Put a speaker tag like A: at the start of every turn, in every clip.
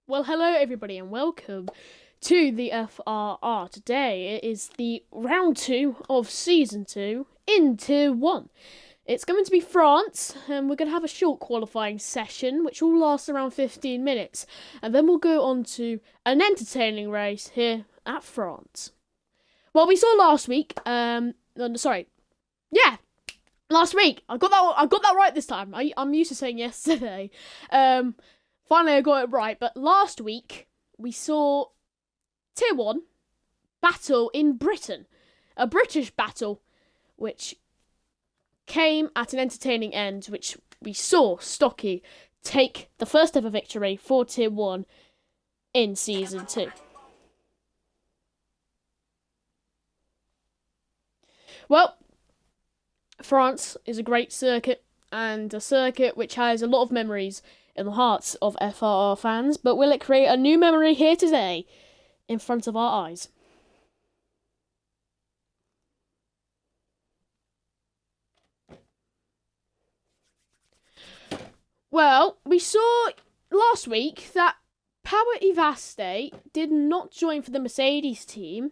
A: Well, hello everybody and welcome to the FRR. Today it is the round 2 of season 2 in tier 1. It's going to be France, and we're going to have a short qualifying session which will last around 15 minutes, and then we'll go on to an entertaining race here at France. Well, we saw last week, last week. I got that right this time. I'm used to saying yesterday. Finally, I got it right. But last week, we saw Tier 1 battle in Britain. A British battle, which came at an entertaining end, which we saw Stocky take the first ever victory for Tier 1 in Season 2. Well, France is a great circuit, and a circuit which has a lot of memories in the hearts of FRR fans, but will it create a new memory here today in front of our eyes? Well, we saw last week that Power Evaste did not join for the Mercedes team,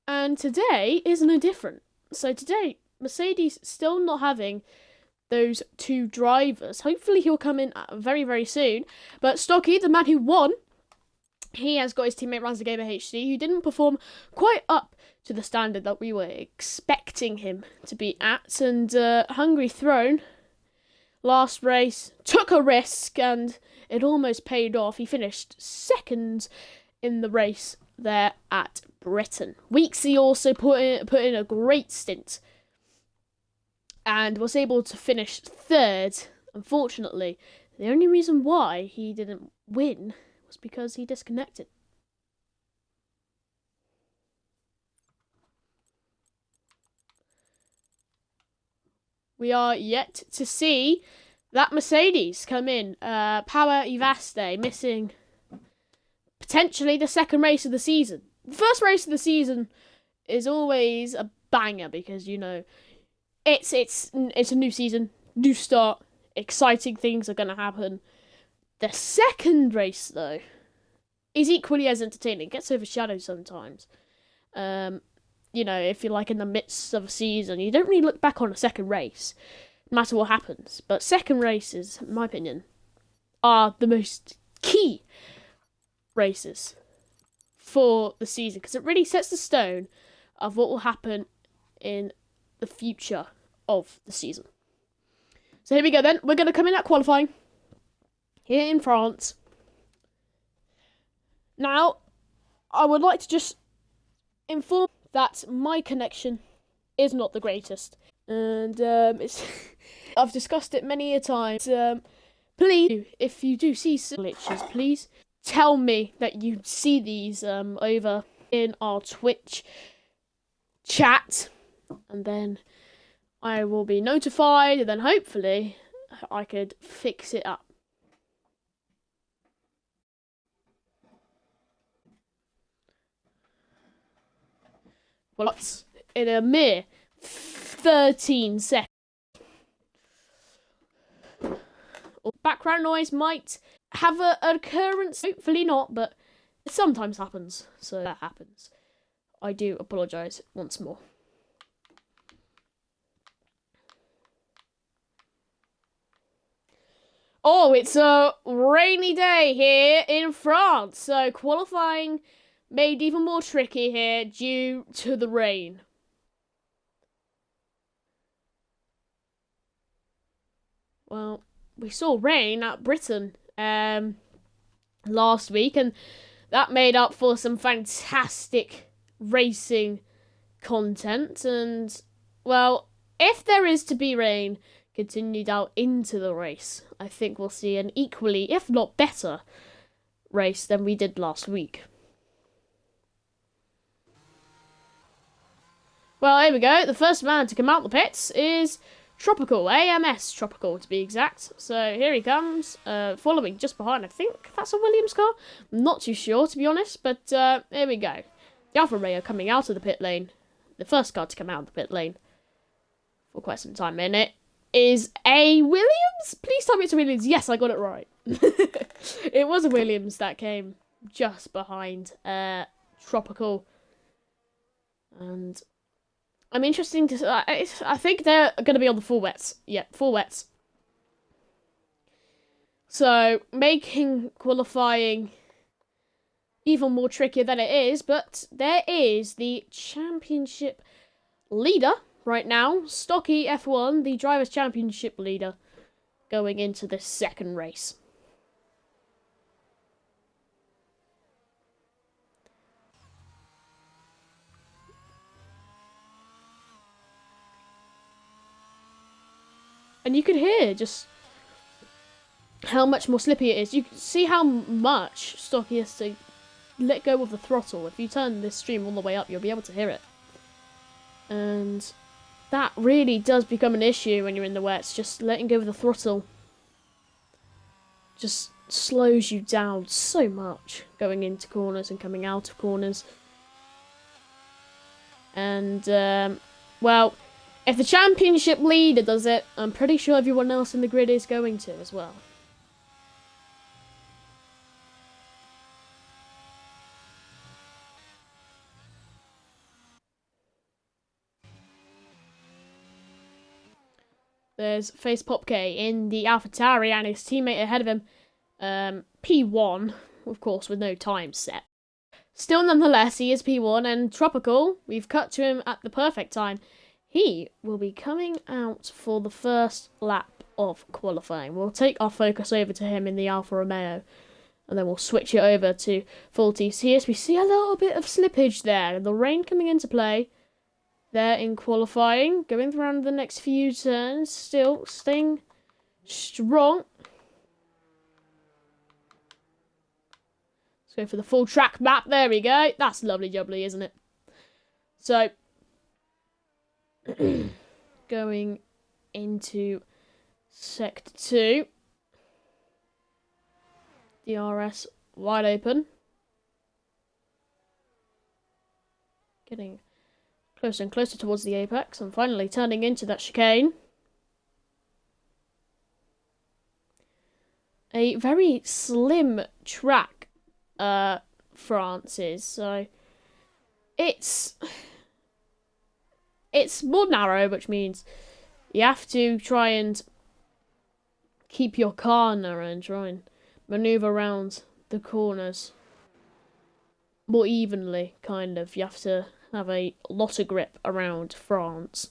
A: and today is no different. So today, Mercedes still not having those two drivers. Hopefully he'll come in very, very soon. But Stocky, the man who won, he has got his teammate Ranza Gamer HD, who didn't perform quite up to the standard that we were expecting him to be at. And Hungry Throne, last race, took a risk and it almost paid off. He finished second in the race there at Britain. Weeksy also put in a great stint and was able to finish third. Unfortunately, the only reason why he didn't win was because he disconnected. We are yet to see that Mercedes come in. Power Evaste missing potentially the second race of the season. The first race of the season is always a banger because, you know, it's a new season, new start, exciting things are going to happen. The second race, though, is equally as entertaining. It gets overshadowed sometimes. You know, if you're like in the midst of a season, you don't really look back on a second race, no matter what happens. But second races, in my opinion, are the most key races for the season because it really sets the stone of what will happen in the future of the season. So here we go then. We're going to come in at qualifying here in France. Now, I would like to just inform that my connection is not the greatest. And I've discussed it many a time. Please, if you do see glitches, please tell me that you see these over in our Twitch chat. And then I will be notified, and then hopefully I could fix it up. Well, it's in a mere 13 seconds. Background noise might have an occurrence, hopefully not, but it sometimes happens, so that happens. I do apologise once more. Oh, it's a rainy day here in France, so qualifying made even more tricky here due to the rain. Well, we saw rain at Britain last week, and that made up for some fantastic racing content. And, well, if there is to be rain continued out into the race, I think we'll see an equally, if not better, race than we did last week. Well, here we go. The first man to come out the pits is Tropical, AMS Tropical to be exact. So here he comes, following just behind. I think that's a Williams car. I'm not too sure, to be honest, but here we go. The FRR are coming out of the pit lane. The first car to come out of the pit lane for quite some time in it is a Williams? Please tell me it's a Williams. Yes, I got it right. It it was Williams that came just behind Tropical. And I'm interesting to... I think they're going to be on the full wets. Yeah, full wets. So, making qualifying even more trickier than it is. But there is the championship leader right now. Stocky F1, the Drivers' Championship leader, going into this second race. And you can hear just how much more slippy it is. You can see how much Stocky has to let go of the throttle. If you turn this stream all the way up, you'll be able to hear it. And that really does become an issue when you're in the wets. Just letting go of the throttle just slows you down so much going into corners and coming out of corners. And, well, if the championship leader does it, I'm pretty sure everyone else in the grid is going to as well. There's Face Pop K in the AlphaTauri and his teammate ahead of him, P1, of course, with no time set. Still, nonetheless, he is P1, and Tropical, we've cut to him at the perfect time. He will be coming out for the first lap of qualifying. We'll take our focus over to him in the Alfa Romeo, and then we'll switch it over to full TCS. We see a little bit of slippage there, the rain coming into play. There in qualifying, going around the next few turns, still staying strong. Let's go for the full track map. There we go. That's lovely jubbly, isn't it? So, going into Sector 2. DRS wide open. Getting closer and closer towards the apex, and finally turning into that chicane. A very slim track, France is, so it's more narrow, which means you have to try and keep your car narrow and try and maneuver around the corners more evenly, kind of. You have to have a lot of grip around France.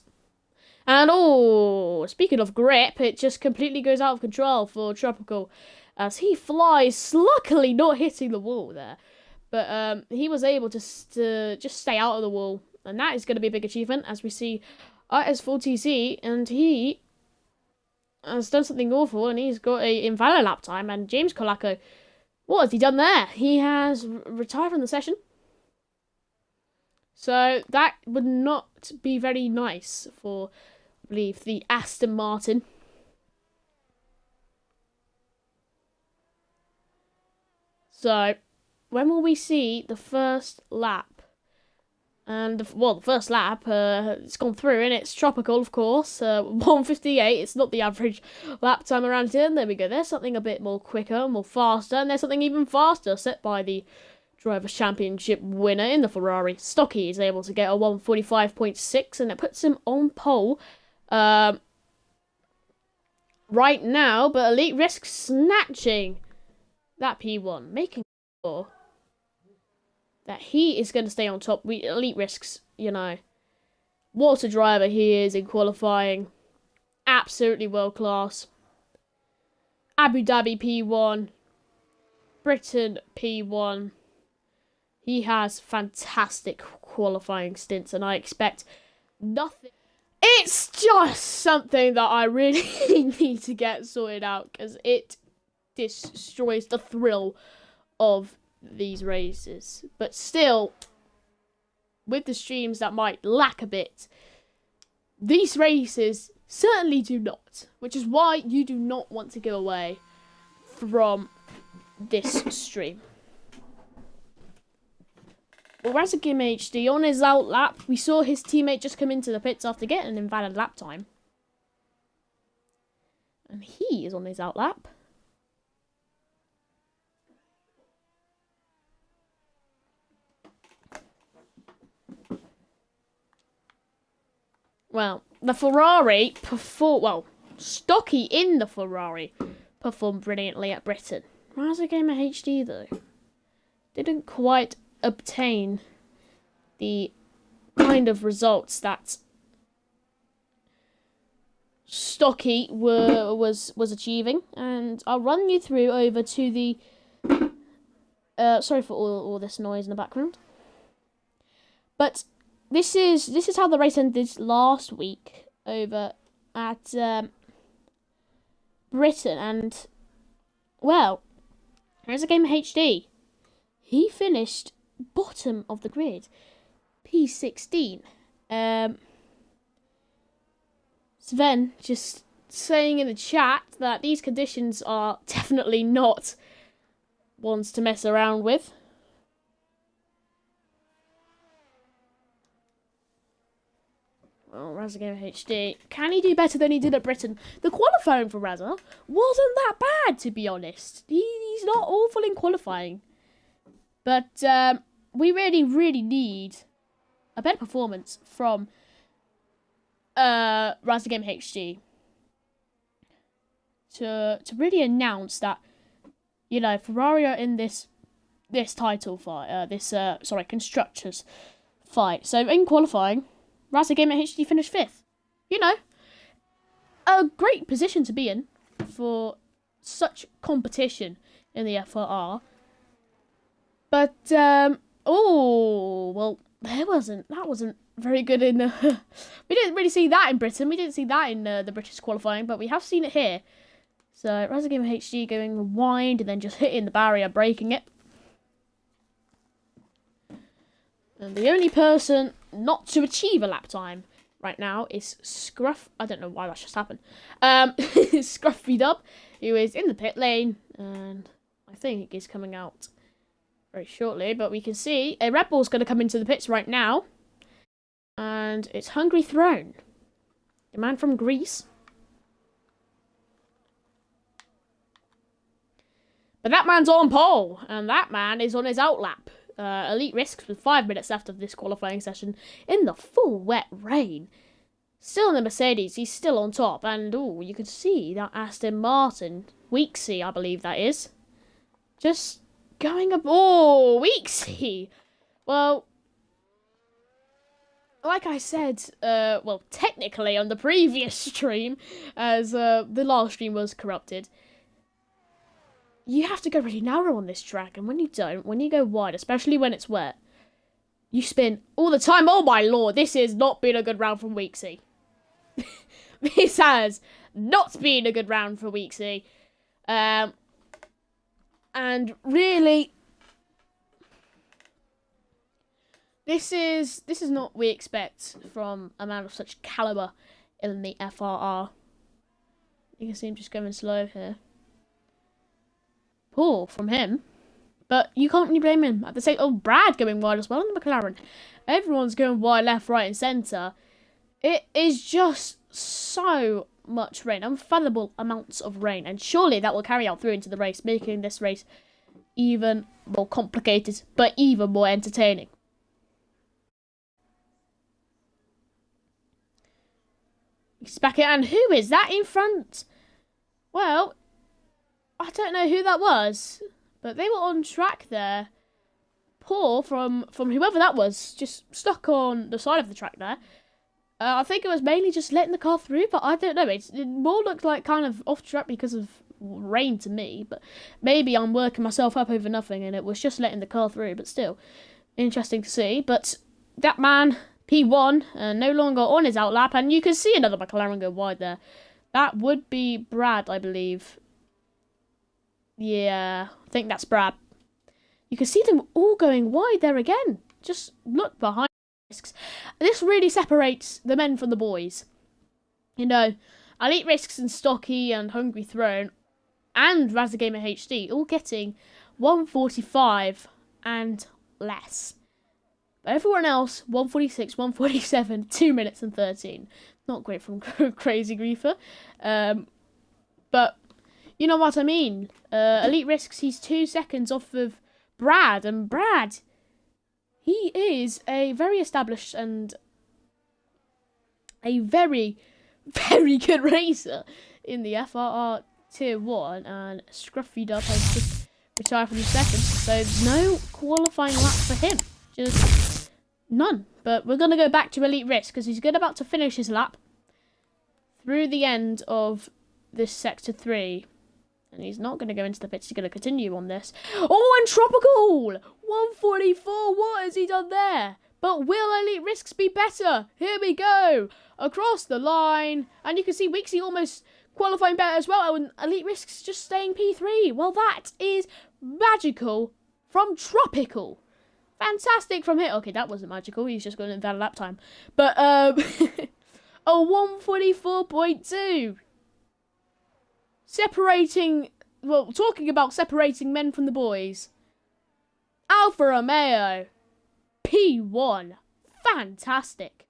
A: And oh, speaking of grip, it just completely goes out of control for Tropical as he flies, luckily not hitting the wall there. But he was able to just stay out of the wall, and that is going to be a big achievement, as we see as full TC, and he has done something awful, and he's got a invalid lap time. And James Colaco, what has he done there? He has retired from the session. So that would not be very nice for, I believe, the Aston Martin. So, when will we see the first lap? And, well, the first lap, it's gone through, and it's Tropical, of course. 1:58, it's not the average lap time around here. And there we go. There's something a bit more quicker, more faster, and there's something even faster set by the Drivers' Championship winner in the Ferrari. Stocky is able to get a 1:45.6, and it puts him on pole right now. But Elite risks snatching that P1, making sure that he is going to stay on top. Elite risks, you know, what a driver he is in qualifying. Absolutely world class. Abu Dhabi P1, Britain P1. He has fantastic qualifying stints, and I expect nothing. It's just something that I really need to get sorted out, because it destroys the thrill of these races. But still, with the streams that might lack a bit, these races certainly do not, which is why you do not want to go away from this stream. Well, Razagim HD on his out lap, we saw his teammate just come into the pits after getting an invalid lap time. And he is on his out lap. Well, the Ferrari Stocky in the Ferrari performed brilliantly at Britain. Raza Gamer HD, though, didn't quite obtain the kind of results that Stocky was achieving, and I'll run you through over to the. Sorry for all this noise in the background, but this is how the race ended last week over at Britain, and well, here's a game of HD. He finished bottom of the grid, P16. Sven just saying in the chat that these conditions are definitely not ones to mess around with. Well, Raza Gamer HD, can he do better than he did at Britain? The qualifying for Raza wasn't that bad, to be honest. He's not awful in qualifying. But we really, really need a better performance from Raza Gamer HD to really announce that, you know, Ferrari are in this title fight, constructors fight. So in qualifying, Raza Gamer HD finished 5th. You know, a great position to be in for such competition in the FRR. But that wasn't very good in we didn't really see that in Britain. We didn't see that in the British qualifying, but we have seen it here. So Raza Gamer HD going wide and then just hitting the barrier, breaking it. And the only person not to achieve a lap time right now is Scruff. I don't know why that just happened. Scruffy Dub, who is in the pit lane, and I think is coming out very shortly. But we can see a Red Bull's going to come into the pits right now, and it's Hungry Throne, the man from Greece. But that man's on pole, and that man is on his outlap. Elite Risks with 5 minutes left of this qualifying session in the full wet rain. Still in the Mercedes, he's still on top. And, you can see that Aston Martin, Weeksy, I believe that is, just going up. Oh, Weeksy! Well, like I said, technically on the previous stream, as the last stream was corrupted, you have to go really narrow on this track, and when you don't, when you go wide, especially when it's wet, you spin all the time. Oh my lord, this has not been a good round from Weeksy. This has not been a good round for Weeksy. And really, this is not what we expect from a man of such caliber in the FRR. You can see him just going slow here. Poor from him, but you can't really blame him. At the same, Brad going wide as well on the McLaren. Everyone's going wide, left, right, and centre. It is just so much rain, unfathomable amounts of rain, and surely that will carry out through into the race, making this race even more complicated, but even more entertaining. He's back in, and who is that in front? Well, I don't know who that was, but they were on track there. Poor from whoever that was, just stuck on the side of the track there. I think it was mainly just letting the car through, but I don't know. It more looked like kind of off track because of rain to me, but maybe I'm working myself up over nothing and it was just letting the car through, but still, interesting to see. But that man, P1, no longer on his outlap, and you can see another McLaren go wide there. That would be Brad, I believe. Yeah, I think that's Brad. You can see them all going wide there again. Just look behind Risks. This really separates the men from the boys. You know, Elite Risks and Stocky and Hungry Throne and Raza Gamer HD all getting 145 and less. But everyone else, 146, 147, 2 minutes and 13. Not great from Crazy Griefer. But you know what I mean. Elite Risks, he's 2 seconds off of Brad. And Brad, he is a very established and a very, very good racer in the FRR Tier 1, and Scruffy Dub has just retired from the second, so no qualifying lap for him. Just none. But we're going to go back to Elite Risk, because he's about to finish his lap through the end of this Sector 3. And he's not going to go into the pits, he's going to continue on this. Oh, and Tropical! 144, what has he done there? But will Elite Risks be better? Here we go! Across the line. And you can see Weeksy almost qualifying better as well. And Elite Risks just staying P3. Well, that is magical from Tropical. Fantastic from here. Okay, that wasn't magical. He's just going to invalid lap time. But, a 144.2. Separating, well, talking about separating men from the boys. Alfa Romeo, P1, fantastic.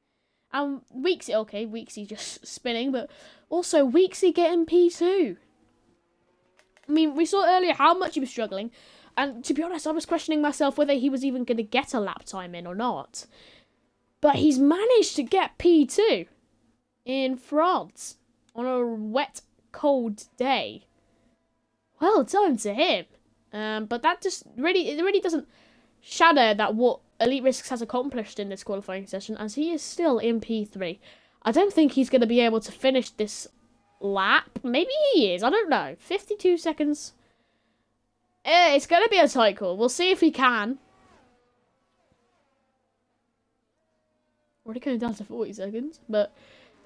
A: And Weeksy, okay, Weeksy just spinning, but also Weeksy getting P2. I mean, we saw earlier how much he was struggling, and to be honest, I was questioning myself whether he was even going to get a lap time in or not. But he's managed to get P2 in France on a wet, cold day. Well done to him. But that just really doesn't shadow that what Elite Risks has accomplished in this qualifying session, as he is still in P3. I don't think he's going to be able to finish this lap. Maybe he is. I don't know. 52 seconds. It's going to be a tight call. We'll see if he can. Already going down to 40 seconds, but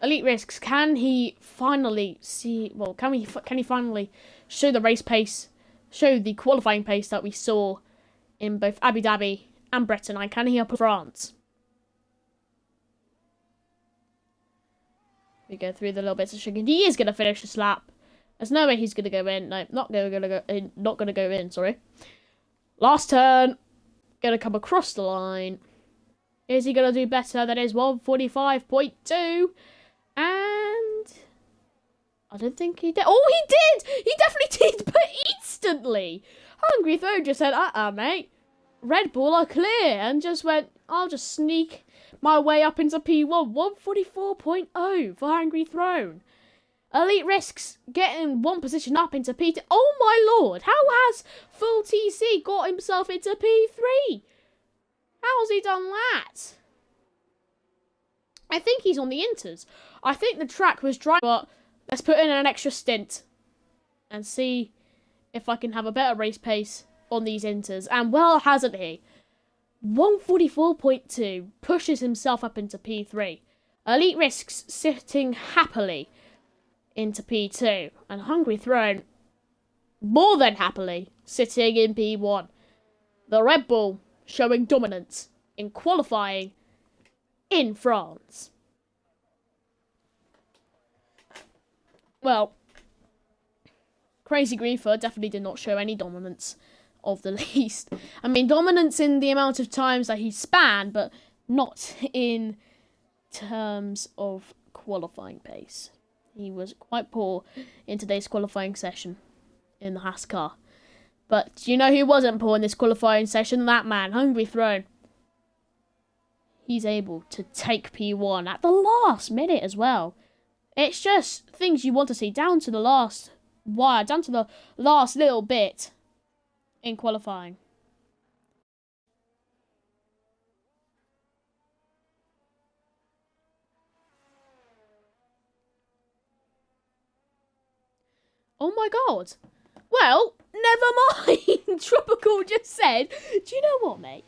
A: Elite Risks, can he finally see? Well, can he finally show the race pace, show the qualifying pace that we saw in both Abu Dhabi and Bretagne? Can he up France? We go through the little bits of sugar. He is going to finish this lap. There's no way he's going to go in. No, not going to go in. Not going to go in. Sorry. Last turn. Going to come across the line. Is he going to do better? That is 145.2. And I don't think he did. Oh, he did! He definitely did, but instantly. Hungry Throne just said, mate. Red Bull are clear. And just went, I'll just sneak my way up into P1. 144.0 for Hungry Throne. Elite Risks getting one position up into P2. Oh, my lord. How has Full TC got himself into P3? How's he done that? I think he's on the inters. I think the track was dry, but let's put in an extra stint and see if I can have a better race pace on these inters. And well, hasn't he? 144.2 pushes himself up into P3. Elite Risks sitting happily into P2. And Hungry Throne, more than happily, sitting in P1. The Red Bull showing dominance in qualifying in France. Well, Crazy Griefer definitely did not show any dominance of the least. I mean, dominance in the amount of times that he span, but not in terms of qualifying pace. He was quite poor in today's qualifying session in the Haas car. But you know who wasn't poor in this qualifying session? That man, Hungry Throne. He's able to take P1 at the last minute as well. It's just things you want to see down to the last wire, down to the last little bit in qualifying. Oh my god. Well, never mind. Tropical just said, do you know what, mate?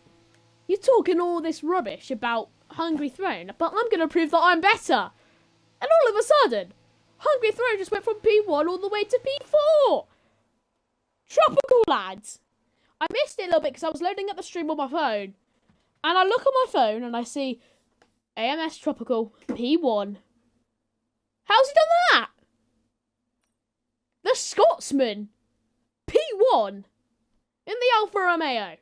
A: You're talking all this rubbish about Hungry Throne, but I'm going to prove that I'm better. And all of a sudden, Hungry Throne just went from P1 all the way to P4. Tropical, lads. I missed it a little bit because I was loading up the stream on my phone. And I look on my phone and I see AMS Tropical P1. How's he done that? The Scotsman P1 in the Alfa Romeo.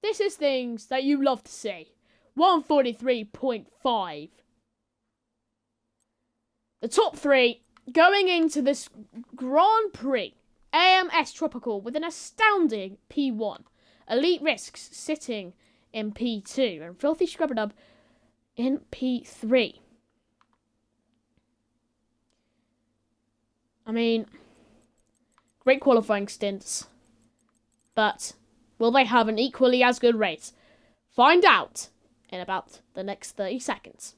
A: This is things that you love to see. 143.5. The top three going into this Grand Prix. AMS Tropical with an astounding P1. Elite Risks sitting in P2. And Filthy Scrubberdub in P3. I mean, great qualifying stints. But will they have an equally as good race? Find out in about the next 30 seconds.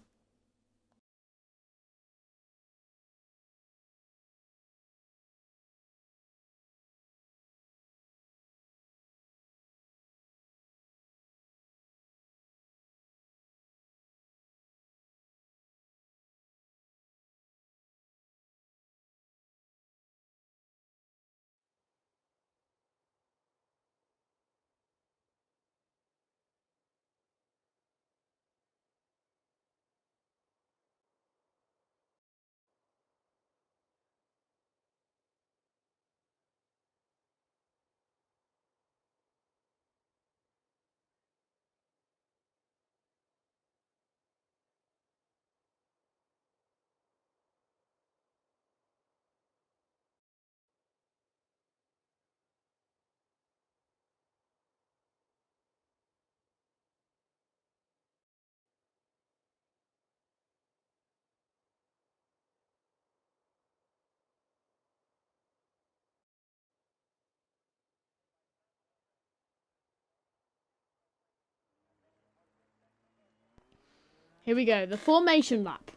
A: Here we go, the formation lap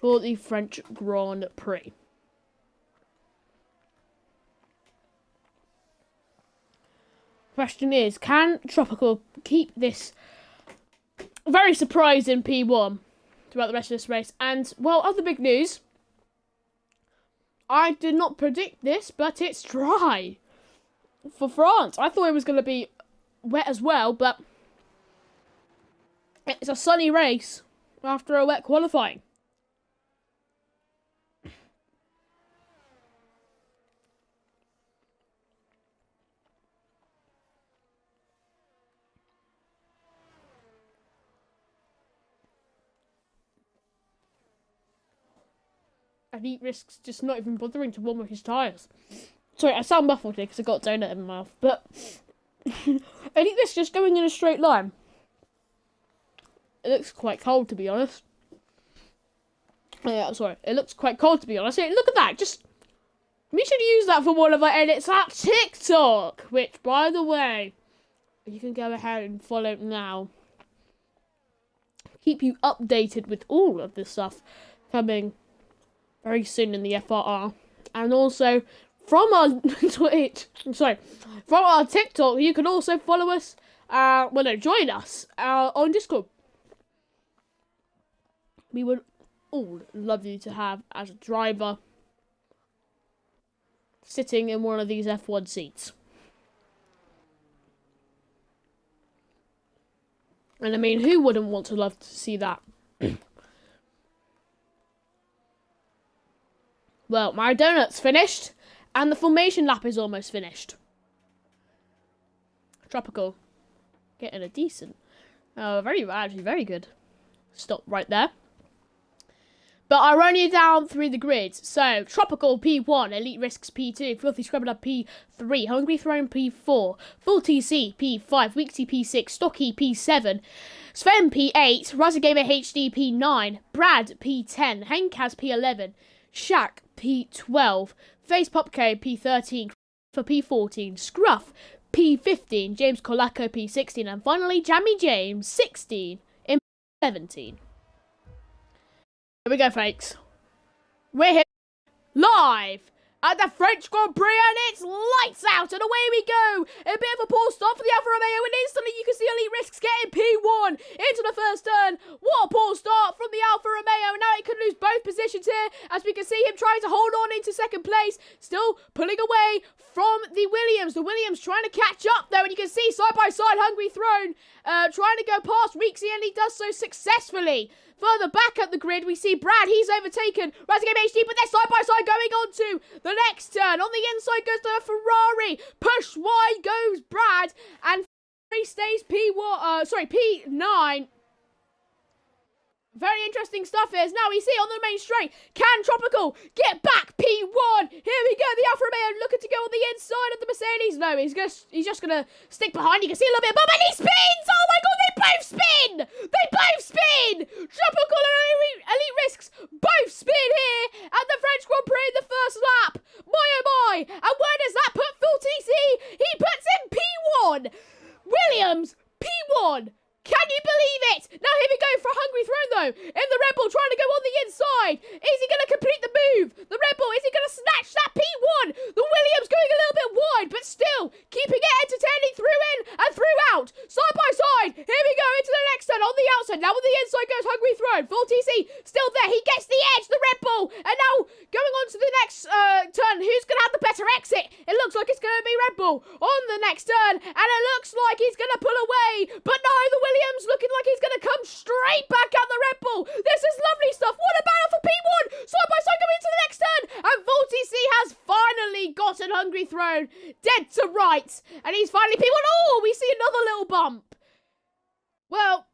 A: for the French Grand Prix. Question is, can Tropical keep this very surprising P1 throughout the rest of this race? And, well, other big news. I did not predict this, but it's dry for France. I thought it was going to be wet as well, but it's a sunny race after a wet qualifying. And he risks just not even bothering to warm up his tyres. Sorry, I sound muffled here because I got a donut in my mouth, but I think this just going in a straight line. It looks quite cold, to be honest. Yeah, sorry. It looks quite cold, to be honest. Hey, look at that. We should use that for one of our edits at TikTok. Which, by the way, you can go ahead and follow now. Keep you updated with all of this stuff coming very soon in the FRR. And also, from our from our TikTok, you can also follow us, join us on Discord. We would all love you to have as a driver sitting in one of these F1 seats. And I mean, who wouldn't want to love to see that? Well, my donut's finished, and the formation lap is almost finished. Tropical. Getting a decent, actually very good stop right there. But I run you down through the grids. So, Tropical P1, Elite Risks P2, Filthy Scrubbler P3, Hungry Throne P4, Full TC P5, Weeksy P6, Stocky P7, Sven P8, Gamer HD P9, Brad P10, Henkaz P11, Shaq P12, Face Popco P13, for P14, Scruff P15, James Colaco P16, and finally Jammy James 16 in P17. Here we go, folks. We're here live at the French Grand Prix, and it's lights out, and away we go. A bit of a poor start for the Alfa Romeo, and instantly you can see Elite Risks getting P1 into the first turn. What a poor start from the Alfa Romeo, and now it could lose both positions here, as we can see him trying to hold on into second place, still pulling away from the Williams. The Williams trying to catch up, though, and you can see side by side Hungry Throne trying to go past Weeksy, and he does so successfully. Further back at the grid, we see Brad. He's overtaken Game HD, but they're side by side going on to the next turn. On the inside goes the Ferrari. Push wide goes Brad, and Ferrari stays P9. Very interesting stuff here. Now we see on the main straight, can Tropical get back P1? Here we go, the Alfa Romeo looking to go on the inside of the Mercedes. No, he's just going to stick behind. You can see a little bit above, and he spins! Oh my God, they both spin! They both spin! Tropical and Elite Risks both spin here at the French Grand Prix in the first lap. My oh my! And where does that put Full TC? He puts in P1! Williams, P1! Can you believe it? Now here we go for a hungry throne though. In the Red Bull trying to go on the inside. Is he going to complete the move? The Red Bull, is he going to snatch that P1? The Williams going a little bit wide, but still keeping it entertaining through in and through out. Side by side. Here we go into the next turn on the outside. Now on the inside goes hungry throne. Full TC still there. He gets the edge, the Red Bull. And now going on to the next turn. Who's going to have the better exit? It looks like it's going to be Red Bull on the next turn. And it looks like he's going to pull away. But no, the Williams looking like he's going to come straight back at the Red Bull. This is lovely stuff. What a battle for P1. Side by side going into the next turn. And Full TC has finally gotten hungry throne dead to rights. And he's finally P1. Oh, we see another little bump. Well,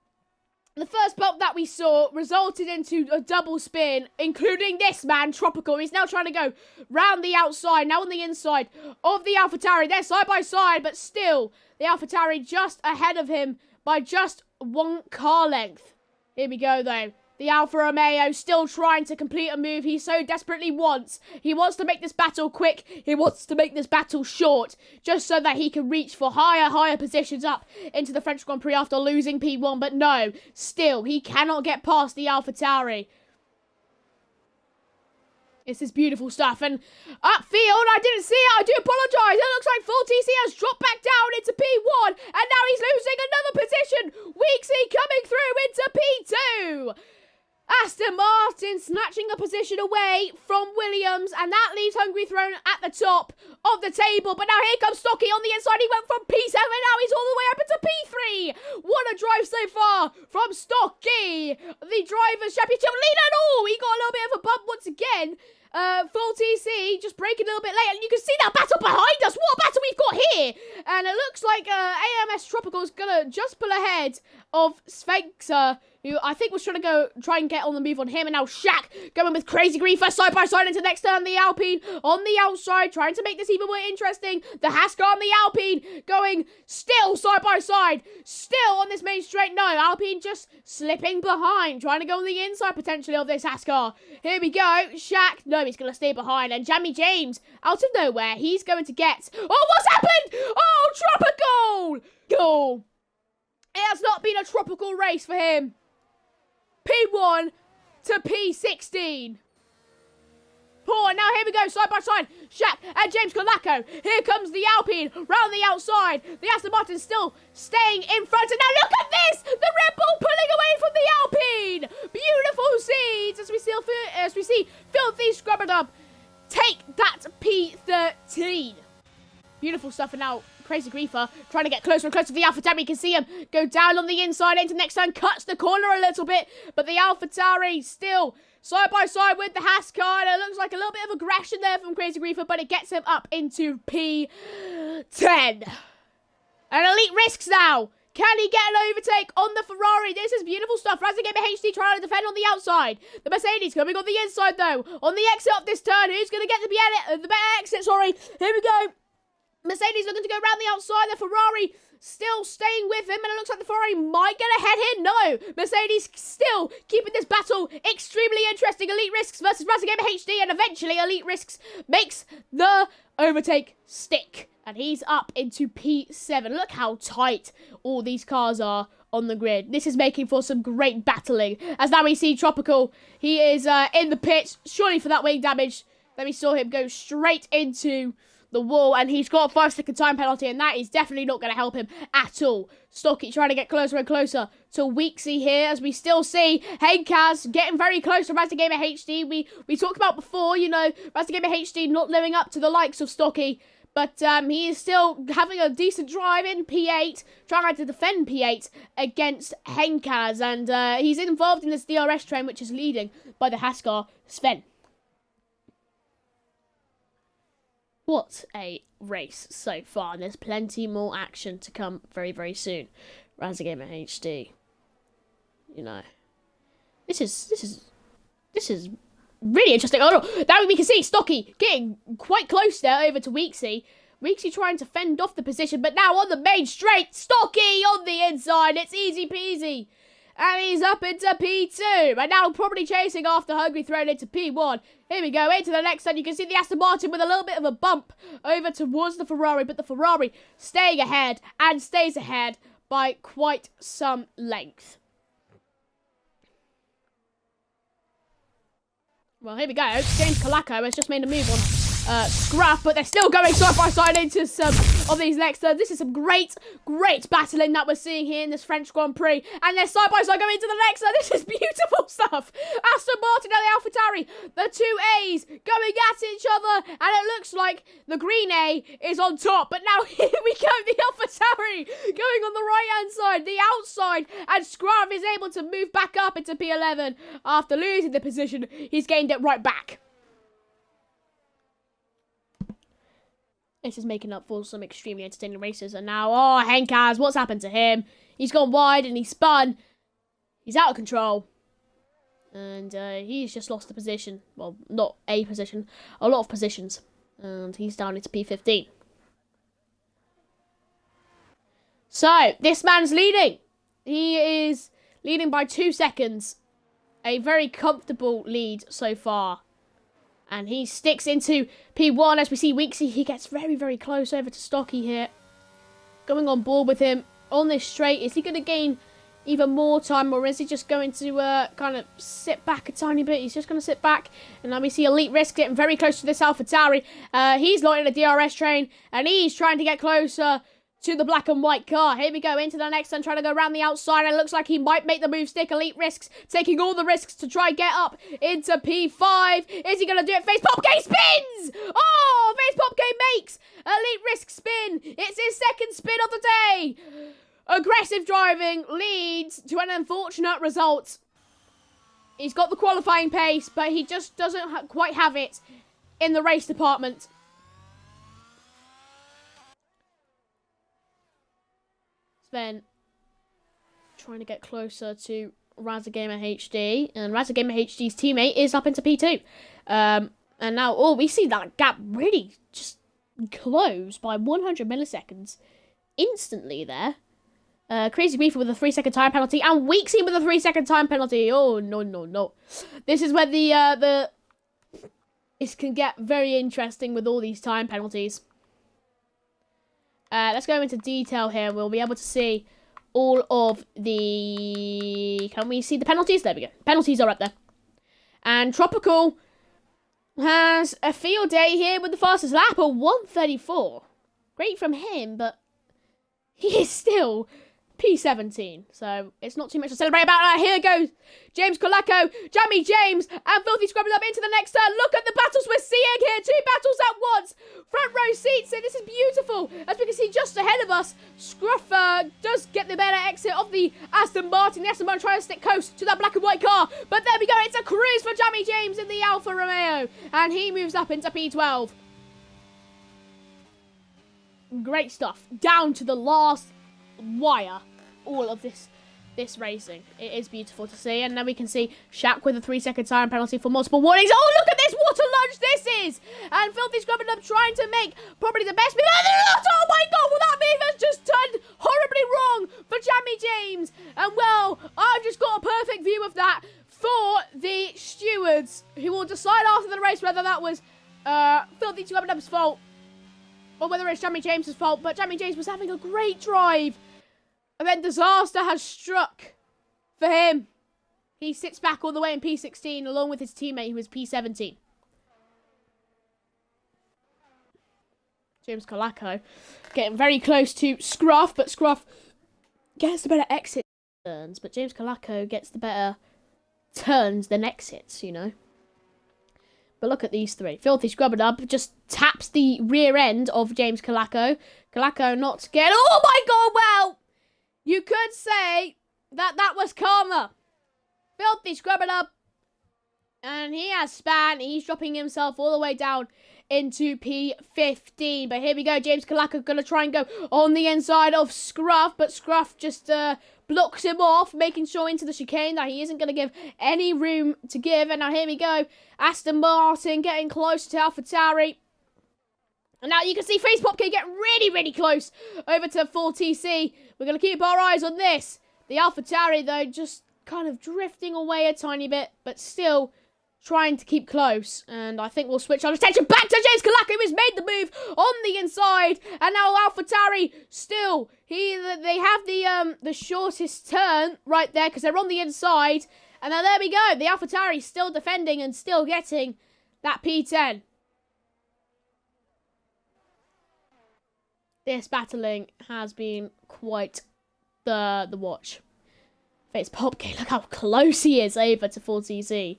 A: the first bump that we saw resulted into a double spin, including this man, Tropical. He's now trying to go round the outside, now on the inside of the AlphaTauri. They're side by side, but still, the AlphaTauri just ahead of him by just one car length. Here we go, though. The Alfa Romeo still trying to complete a move he so desperately wants. He wants to make this battle quick. He wants to make this battle short, just so that he can reach for higher positions up into the French Grand Prix after losing P1. But no, still, he cannot get past the AlphaTauri. This is beautiful stuff. And upfield, I didn't see it. I do apologise. It looks like Full TC has dropped back down into P1. And now he's losing another position. Weeksy coming through into P2. Aston Martin snatching a position away from Williams. And that leaves Hungry Throne at the top of the table. But now here comes Stocky on the inside. He went from P7. Now he's all the way up into P3. What a drive so far from Stocky. The Drivers' Championship leader. Oh, he got a little bit of a bump once again. Full TC just braking a little bit late, and you can see that battle behind us. What a battle we've got here! And it looks like AMS Tropical is gonna just pull ahead of Sphinxer, who I think was trying to try and get on the move on him. And now Shaq going with Crazy Griefer side by side into the next turn. The Alpine on the outside, trying to make this even more interesting. The Haskar and the Alpine going still side by side, still on this main straight. No, Alpine just slipping behind, trying to go on the inside potentially of this Haskar. Here we go. Shaq, no, he's going to stay behind. And Jamie James, out of nowhere, he's going to get... Oh, what's happened? Oh, Tropical! Goal. It has not been a Tropical race for him. P1 to P16. Poor, now here we go, side by side. Shaq and James Colaco. Here comes the Alpine round the outside. The Aston Martin still staying in front. And now look at this! The Red Bull pulling away from the Alpine. Beautiful scenes as we see Filthy Scrubberdub take that P13. Beautiful stuff. And now Crazy Griefer trying to get closer and closer to the AlphaTauri. You can see him go down on the inside into next turn, cuts the corner a little bit, but the AlphaTauri still side by side with the Haskar. It looks like a little bit of aggression there from Crazy Griefer, but it gets him up into P10. And Elite Risks now. Can he get an overtake on the Ferrari? This is beautiful stuff. Razor Gamer HD trying to defend on the outside. The Mercedes coming on the inside though. On the exit of this turn, who's going to get the better exit? Sorry. Here we go. Mercedes looking to go around the outside. The Ferrari still staying with him. And it looks like the Ferrari might get ahead here. No. Mercedes still keeping this battle extremely interesting. Elite Risks versus Razor Gamer HD. And eventually Elite Risks makes the overtake stick. And he's up into P7. Look how tight all these cars are on the grid. This is making for some great battling. As now we see Tropical. He is in the pits. Surely for that wing damage. Then we saw him go straight into the wall. And he's got a 5-second time penalty. And that is definitely not going to help him at all. Stocky trying to get closer and closer to Weeksy here. As we still see Henkaz getting very close to Razor Gamer HD. We talked about before, you know, Razor Gamer HD not living up to the likes of Stocky. But he is still having a decent drive in P8, trying to defend P8 against Henkaz. And he's involved in this DRS train, which is leading by the Haskar Sven. What a race so far. And there's plenty more action to come very, very soon. Razor Gamer HD. You know. This is really interesting. Oh, no. Now we can see Stocky getting quite close there over to Weeksy. Weeksy trying to fend off the position, but now on the main straight. Stocky on the inside. It's easy peasy. And he's up into P2. And now probably chasing after Hungry, thrown into P1. Here we go, into the next turn. You can see the Aston Martin with a little bit of a bump over towards the Ferrari. But the Ferrari staying ahead and stays ahead by quite some length. Well, here we go. James Colaco has just made a move on Scruff, but they're still going side by side into some of these next turns. This is some great battling that we're seeing here in this French Grand Prix. And they're side by side going into the next turn. This is beautiful stuff. Aston Martin and the AlphaTauri, the two A's going at each other. And it looks like the green A is on top. But now here we go. The AlphaTauri going on the right-hand side, the outside. And Scruff is able to move back up into P11. After losing the position, he's gained it right back. This is making up for some extremely entertaining races. And now, oh, Henkaz, what's happened to him? He's gone wide and he's spun. He's out of control. And he's just lost the position. Well, not a position. A lot of positions. And he's down into P15. So, this man's leading. He is leading by 2 seconds. A very comfortable lead so far. And he sticks into P1 as we see Weeksy. He gets very close over to Stocky here. Going on board with him on this straight. Is he going to gain even more time, or is he just going to kind of sit back a tiny bit? He's just going to sit back. And now we see Elite Risk getting very close to this AlphaTauri. He's not in a DRS train. And he's trying to get closer to the black and white car. Here we go into the next one, trying to go around the outside. And it looks like he might make the move stick. Elite Risks taking all the risks to try and get up into P5. Is he going to do it? Face Pop K spins! Oh, Face Pop K makes Elite Risk spin. It's his second spin of the day. Aggressive driving leads to an unfortunate result. He's got the qualifying pace, but he just doesn't quite have it in the race department. Sven trying to get closer to Razagamer HD, and Razagamer HD's teammate is up into P2. And now, oh, we see that gap really just close by 100 milliseconds instantly there. Crazy Reefer with a 3-second time penalty, and Weeksy with a 3-second time penalty. Oh, no. This is where this can get very interesting with all these time penalties. Let's go into detail here. We'll be able to see all of the... Can we see the penalties? There we go. Penalties are up there. And Tropical has a field day here with the fastest lap of 1:34. Great from him, but he is still P17. So it's not too much to celebrate about. Here goes James Colaco, Jamie James, and Filthy scrubbing up into the next turn. Look at the battles we're seeing here. 2 battles at once. Front row seats here. This is beautiful. As we can see just ahead of us, Scruff does get the better exit of the Aston Martin. The Aston Martin trying to stick close to that black and white car. But there we go. It's a cruise for Jamie James in the Alfa Romeo. And he moves up into P12. Great stuff. Down to the last wire. All of this racing. It is beautiful to see. And then we can see Shaq with a 3-second time penalty for multiple warnings. Oh, look at this. What a lunge this is. And Filthy scrubbing up trying to make probably the best move. Oh my God. Well, that move has just turned horribly wrong for Jamie James. And well, I've just got a perfect view of that for the stewards, who will decide after the race whether that was Filthy scrubbing up's fault or whether it's Jamie James's fault. But Jamie James was having a great drive. And then disaster has struck for him. He sits back all the way in P16 along with his teammate who is P17. James Colaco getting very close to Scruff, but Scruff gets the better exit turns. But James Colaco gets the better turns than exits, you know. But look at these three. Filthy scrubbing up just taps the rear end of James Colaco. Colaco not getting... Oh my God, well... You could say that that was karma. Filthy scrubbing up. And he has span. He's dropping himself all the way down into P15. But here we go. James Colaco going to try and go on the inside of Scruff. But Scruff just blocks him off, making sure into the chicane that he isn't going to give any room to give. And now here we go. Aston Martin getting close to AlphaTauri. And now you can see Face Popke get really, really close over to 4TC. We're going to keep our eyes on this. The AlphaTauri, though, just kind of drifting away a tiny bit, but still trying to keep close. And I think we'll switch our attention back to James Kalaka, who's made the move on the inside. And now AlphaTauri still, they have the shortest turn right there because they're on the inside. And now there we go. The AlphaTauri still defending and still getting that P10. This battling has been quite the watch. Face Popke, look how close he is over to 4TC.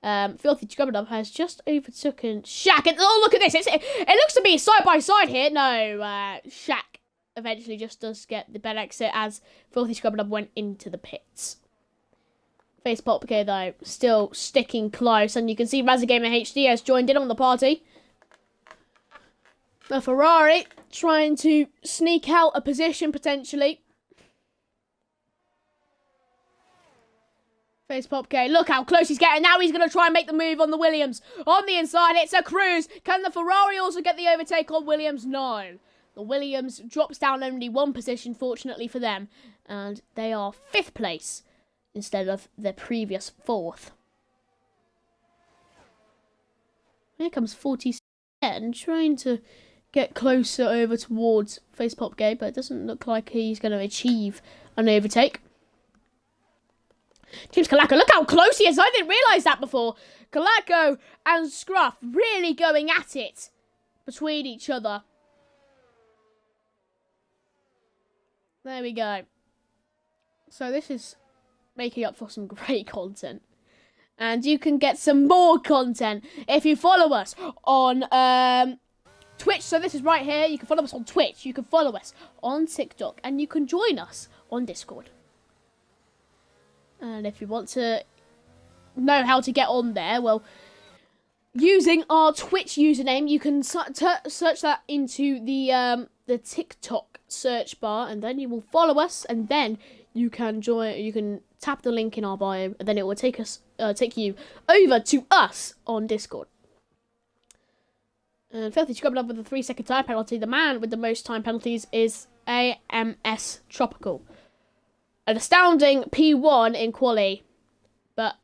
A: Filthy Scrubadub has just overtaken Shaq. And oh, look at this. It looks to be side by side here. No, Shaq eventually just does get the bed exit as Filthy Scrubadub went into the pits. Face Popke, though, still sticking close. And you can see Razagamer HD has joined in on the party. The Ferrari trying to sneak out a position, potentially. Face Popke, look how close he's getting. Now he's going to try and make the move on the Williams. On the inside, it's a cruise. Can the Ferrari also get the overtake on Williams? No. The Williams drops down only one position, fortunately for them. And they are 5th place instead of their previous 4th. Here comes 47, trying to get closer over towards Face Popke, but it doesn't look like he's going to achieve an overtake. James Kalaka, look how close he is. I didn't realise that before. Kalako and Scruff really going at it between each other. There we go. So this is making up for some great content. And you can get some more content if you follow us on Twitch. So this is right here. You can follow us on Twitch. You can follow us on TikTok. And you can join us on Discord. And if you want to know how to get on there, well, using our Twitch username, you can search that into the TikTok search bar, and then you will follow us, and then you can join. You can tap the link in our bio, and then it will take you over to us on Discord. And Filthy Scrubadub with a 3-second time penalty. The man with the most time penalties is AMS Tropical. An astounding P1 in quali, but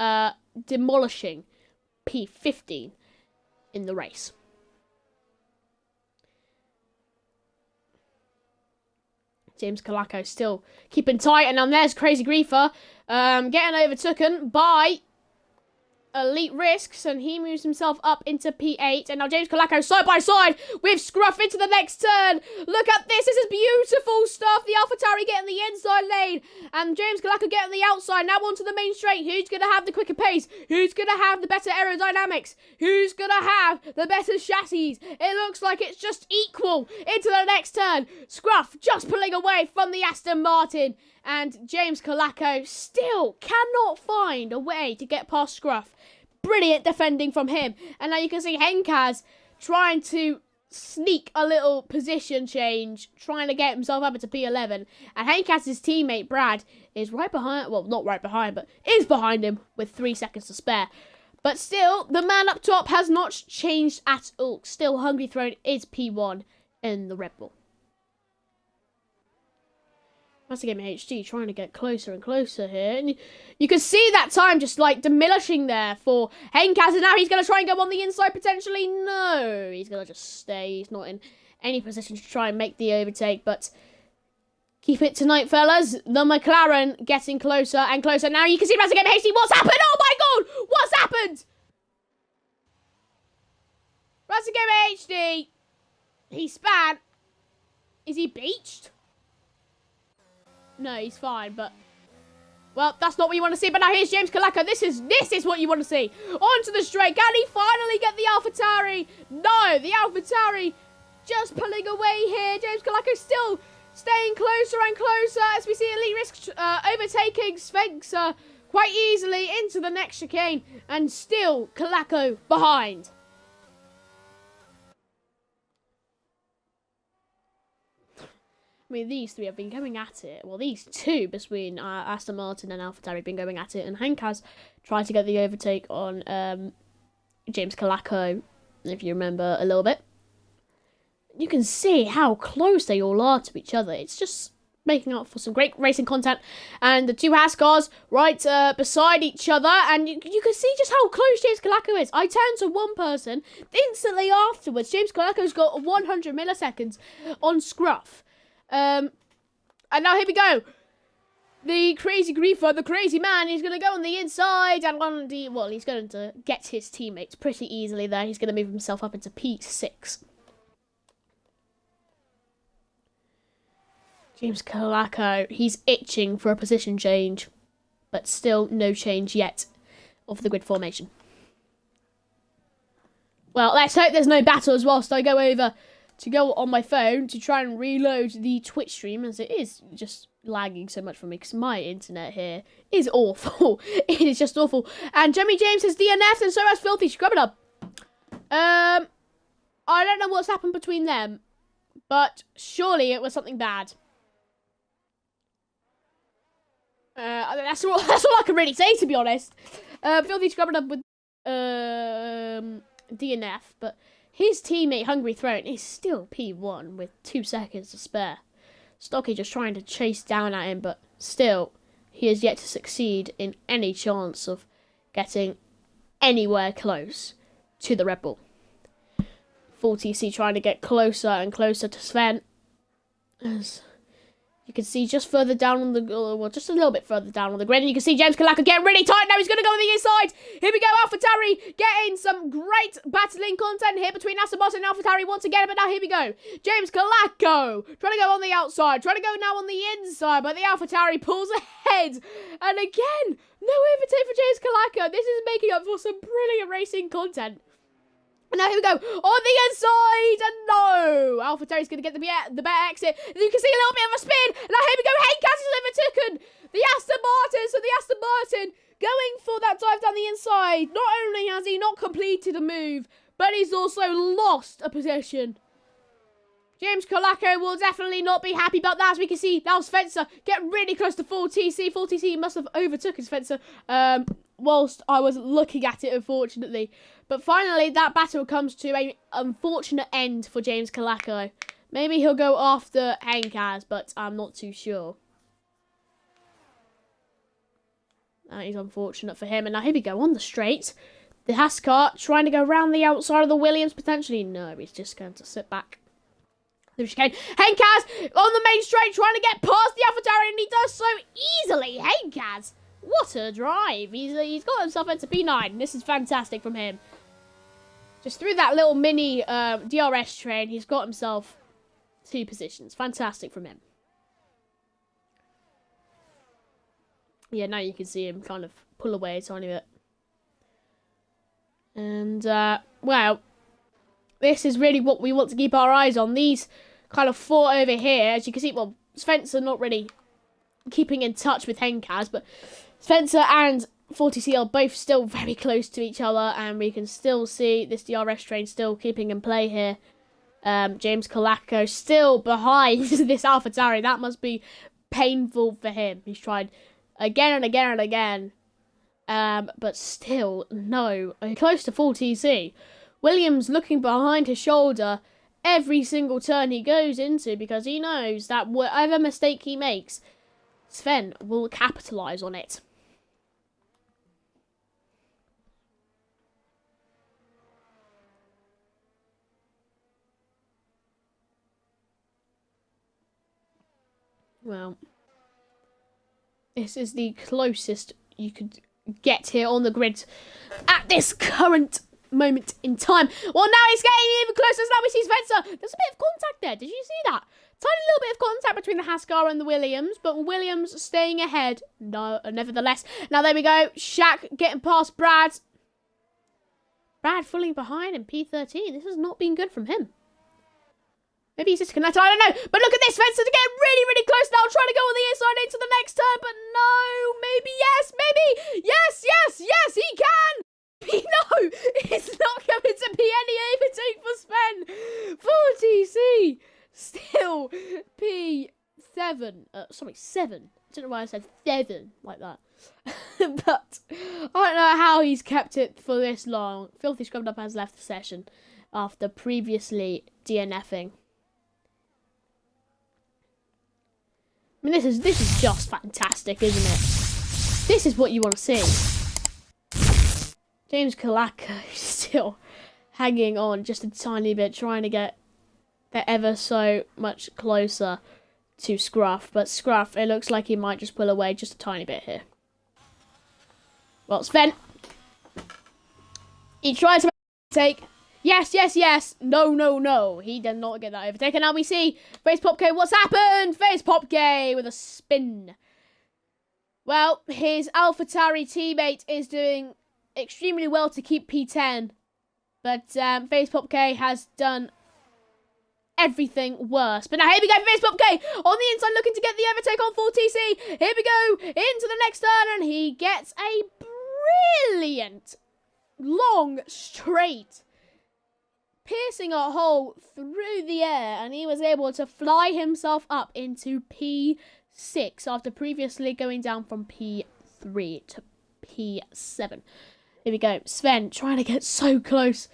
A: demolishing P15 in the race. James Kalako still keeping tight, and now there's Crazy Griefer getting overtaken by Elite Risks, and he moves himself up into P8, and now James Kalako side by side with Scruff into the next turn. Look at this. This is beautiful stuff. The AlphaTauri getting the inside lane, and James Kalako getting the outside. Now onto the main straight. Who's going to have the quicker pace? Who's going to have the better aerodynamics? Who's going to have the better chassis? It looks like it's just equal into the next turn. Scruff just pulling away from the Aston Martin, and James Kalako still cannot find a way to get past Scruff. Brilliant defending from him. And now you can see Henkaz trying to sneak a little position change, trying to get himself up into P11. And Henkaz's teammate, Brad, is right behind, well, not right behind, but is behind him with 3 seconds to spare. But still, the man up top has not changed at all. Still, Hungry Throne is P1 in the Red Bull. Razagamer HD trying to get closer and closer here. And you can see that time just like diminishing there for Henkaz. And now he's going to try and go on the inside potentially. No, he's going to just stay. He's not in any position to try and make the overtake. But keep it tonight, fellas. The McLaren getting closer and closer. Now you can see Razagamer HD. What's happened? Oh my god! What's happened? Razagamer HD. He span. Is he beached? No, he's fine, but... Well, that's not what you want to see. But now here's James Kalaka. This is what you want to see. Onto the straight. Can he finally get the AlphaTauri? No, the AlphaTauri just pulling away here. James Kalaka still staying closer and closer as we see Elite Risk overtaking Sphinx quite easily into the next chicane. And still Kalako behind. I mean, these three have been going at it. Well, these two between Aston Martin and AlphaTauri have been going at it. And Hank has tried to get the overtake on James Kalako, if you remember a little bit. You can see how close they all are to each other. It's just making up for some great racing content. And the two Hascars right beside each other. And you can see just how close James Kalako is. I turned to one person instantly afterwards. James Kalako's got 100 milliseconds on scruff. And now here we go. The crazy griefer, the crazy man, he's going to go on the inside and he's going to get his teammates pretty easily there. He's going to move himself up into P6. James Kalako, he's itching for a position change, but still no change yet of the grid formation. Well, let's hope there's no battles whilst I go over to go on my phone to try and reload the Twitch stream, as it is just lagging so much for me because my internet here is awful. It is just awful. And Jimmy James has DNF'd and so has Filthy Scrubber. I don't know what's happened between them, but surely it was something bad. That's all I can really say, to be honest. Filthy Scrubber with DNF, but his teammate Hungry Throne is still P1 with 2 seconds to spare. Stocky just trying to chase down at him, but still, he has yet to succeed in any chance of getting anywhere close to the Red Bull. Full TC trying to get closer and closer to Sven. As you can see just further down on the, well, just a little bit further down on the grid. And you can see James Kalako getting really tight now. He's going to go on the inside. Here we go. AlphaTauri getting some great battling content here between Aston Martin and AlphaTauri once again. But now here we go. James Kalako trying to go on the outside. Trying to go now on the inside. But the AlphaTauri pulls ahead. And again, no overtake for James Kalako. This is making up for some brilliant racing content. And now here we go, on the inside, and no! AlphaTauri's going to get the better exit. You can see a little bit of a spin. Now here we go, Henkaz is overtaken. The Aston Martin, so the Aston Martin going for that dive down the inside. Not only has he not completed a move, but he's also lost a position. James Kalako will definitely not be happy about that. As we can see, now Spencer getting really close to full TC. Full TC must have overtaken Spencer whilst I was looking at it, unfortunately. But finally, that battle comes to an unfortunate end for James Kalako. Maybe he'll go after Henkaz, but I'm not too sure. That is unfortunate for him. And now here we go, on the straight. The Hascar trying to go around the outside of the Williams, potentially. No, he's just going to sit back. Henkaz on the main straight trying to get past the AlphaTauri, and he does so easily. Henkaz, what a drive. He's got himself into P9. This is fantastic from him. Just through that little mini DRS train, he's got himself 2 positions. Fantastic from him. Yeah, now you can see him kind of pull away a tiny bit. And, well, this is really what we want to keep our eyes on. These kind of 4 over here, as you can see, well, Spencer not really keeping in touch with Henkaz, but Spencer and 40C are both still very close to each other, and we can still see this DRS train still keeping in play here. James Kalako still behind this AlphaTauri. That must be painful for him. He's tried again and again and again, but still no. Close to full TC. Williams looking behind his shoulder every single turn he goes into, because he knows that whatever mistake he makes, Sven will capitalise on it. Well, this is the closest you could get here on the grid at this current moment in time. Well, now he's getting even closer. Now we see Spencer. There's a bit of contact there. Did you see that? Tiny little bit of contact between the Hascar and the Williams, but Williams staying ahead. No, nevertheless. Now there we go. Shaq getting past Brad. Brad falling behind in P13. This has not been good from him. Maybe he's disconnected, I don't know. But look at this, Spencer to get really, really close now. Trying to go on the inside into the next turn, but no. Maybe, yes, maybe. Yes, yes, yes, he can. No, it's not going to be any overtake for Sven. 40C. Still P7. Sorry, 7. I don't know why I said 7 like that. But I don't know how he's kept it for this long. Filthy Scrubbed Up has left the session after previously DNFing. I mean, this is just fantastic, isn't it? This is what you want to see. James Kalaka is still hanging on just a tiny bit, trying to get ever so much closer to Scruff. But Scruff, it looks like he might just pull away just a tiny bit here. Well, Sven. He tried to take. Yes, yes, yes. No, no, no. He did not get that overtaken. Now we see Face Pop K. What's happened? Face Pop K with a spin. Well, his AlphaTauri teammate is doing extremely well to keep P10. But Face Pop K has done everything worse. But now here we go, Face Pop K on the inside looking to get the overtake on 4TC. Here we go into the next turn and he gets a brilliant long straight piercing a hole through the air, and he was able to fly himself up into P6 after previously going down from P3 to P7. Here we go. Sven trying to get so close